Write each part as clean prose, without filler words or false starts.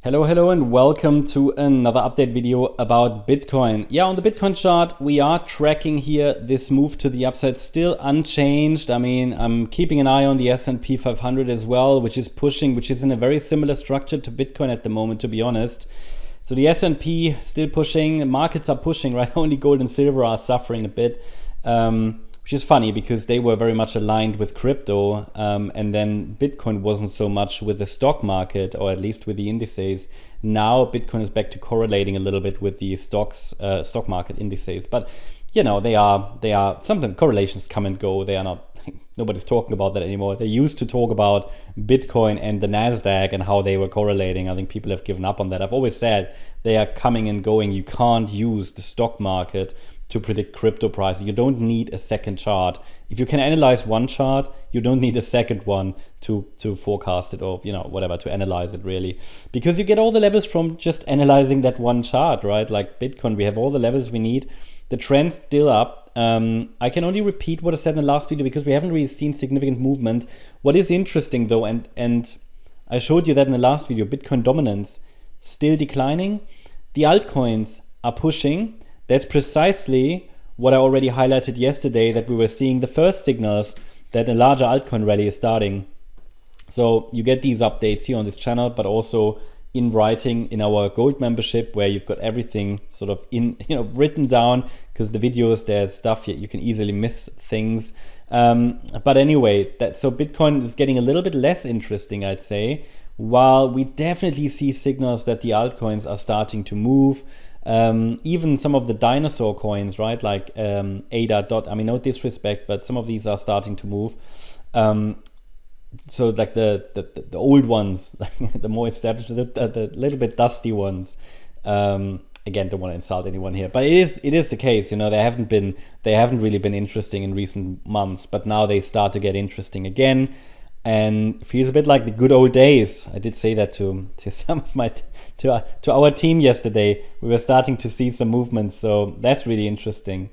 Hello and welcome to another update video about Bitcoin. Yeah, on the Bitcoin chart, we are tracking here this move to the upside still unchanged. I mean, I'm keeping an eye on the S&P 500 as well, which is pushing, which is in a very similar structure to Bitcoin at the moment, to be honest. So the S&P still pushing, markets are pushing, right? Only gold and silver are suffering a bit. Which is funny because they were very much aligned with crypto, and then Bitcoin wasn't so much with the stock market, or at least with the indices. Now Bitcoin is back to correlating a little bit with the stock market indices, but you know, they are sometimes correlations come and go. They are not. Nobody's talking about that anymore. They used to talk about Bitcoin and the Nasdaq and how they were correlating. I think people have given up on that. I've always said they are coming and going. You can't use the stock market to predict crypto prices. You don't need a second chart. If you can analyze one chart, you don't need a second one to forecast it, or whatever, to analyze it really, because you get all the levels from just analyzing that one chart, right? Like Bitcoin, we have all the levels we need. The trend's still up. I can only repeat what I said in the last video because we haven't really seen significant movement. What is interesting though, and I showed you that in the last video, Bitcoin dominance still declining. The altcoins are pushing. That's precisely what I already highlighted yesterday, that we were seeing the first signals that a larger altcoin rally is starting. So you get these updates here on this channel, but also in writing in our gold membership, where you've got everything sort of in written down, because the videos, there's stuff you can easily miss things. But anyway, so Bitcoin is getting a little bit less interesting, I'd say, while we definitely see signals that the altcoins are starting to move. Even some of the dinosaur coins, right, like ADA. I mean, no disrespect, but some of these are starting to move. So like the old ones, the more established, the little bit dusty ones. Again, don't want to insult anyone here, but it is the case. They haven't really been interesting in recent months, but now they start to get interesting again. And feels a bit like the good old days. I did say that to some of to our team yesterday. We were starting to see some movement, so that's really interesting.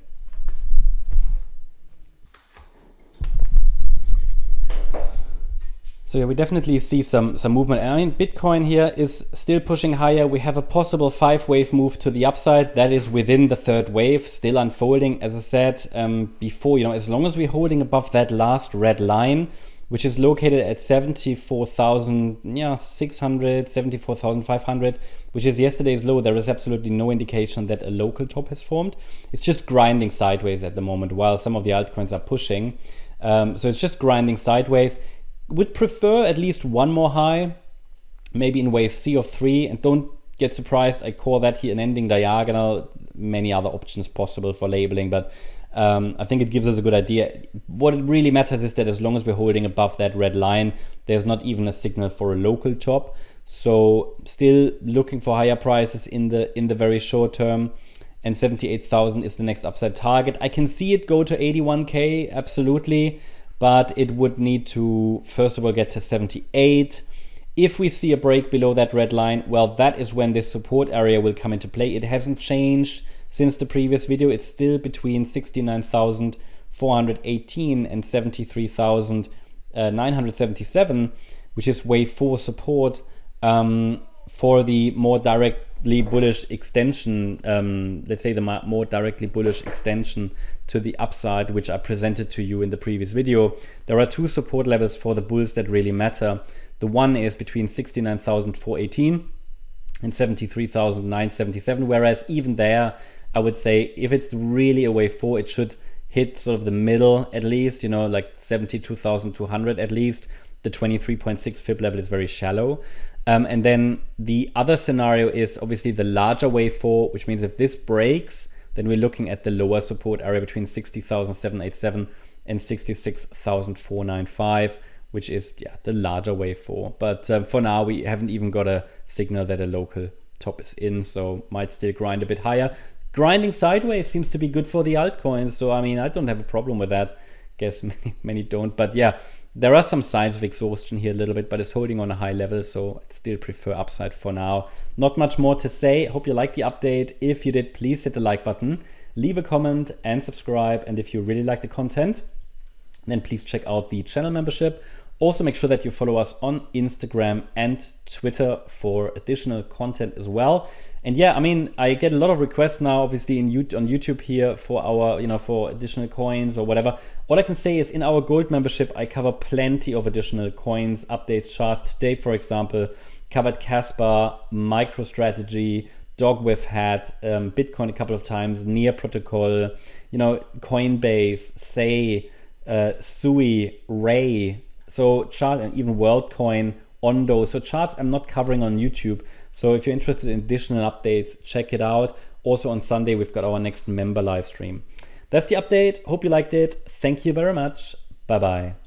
So yeah, we definitely see some movement. I mean, Bitcoin here is still pushing higher. We have a possible 5-wave move to the upside. That is within the third wave, still unfolding. As I said before, as long as we're holding above that last red line, which is located at 74,600, 74,500, which is yesterday's low, there is absolutely no indication that a local top has formed. It's just grinding sideways at the moment, while some of the altcoins are pushing. So it's just grinding sideways. Would prefer at least one more high, maybe in wave C of 3, and don't get surprised, I call that here an ending diagonal. Many other options possible for labeling, but I think it gives us a good idea. What really matters is that as long as we're holding above that red line, there's not even a signal for a local top. So still looking for higher prices in the very short term, and 78,000 is the next upside target. I can see it go to 81k, absolutely, but it would need to first of all get to 78. If we see a break below that red line, well, that is when this support area will come into play. It hasn't changed since the previous video. It's still between 69,418 and 73,977, which is wave 4 support for the more directly bullish extension. Let's say the more directly bullish extension to the upside, which I presented to you in the previous video. There are two support levels for the bulls that really matter. The one is between 69,418 and 73,977, whereas even there, I would say if it's really a wave 4, it should hit sort of the middle at least, like 72,200 at least. The 23.6 fib level is very shallow. And then the other scenario is obviously the larger wave 4, which means if this breaks, then we're looking at the lower support area between 60,787 and 66,495, which is the larger wave 4. But for now, we haven't even got a signal that a local top is in, so might still grind a bit higher. Grinding sideways seems to be good for the altcoins, so I mean, I don't have a problem with that. Guess many don't, but yeah, there are some signs of exhaustion here a little bit, but it's holding on a high level, so I'd still prefer upside for now. Not much more to say. Hope you liked the update. If you did, please hit the like button, leave a comment and subscribe. And if you really like the content, then please check out the channel membership. Also make sure that you follow us on Instagram and Twitter for additional content as well. And yeah, I mean, I get a lot of requests now, obviously on YouTube here for our, for additional coins or whatever. All I can say is in our gold membership, I cover plenty of additional coins, updates, charts. Today, for example, covered Casper, MicroStrategy, Dogwith had Bitcoin a couple of times, Near Protocol, Coinbase, Say, Sui, Ray, so chart, and even WorldCoin, Ondo. So charts I'm not covering on YouTube. So if you're interested in additional updates, check it out. Also on Sunday, we've got our next member live stream. That's the update. Hope you liked it. Thank you very much. Bye-bye.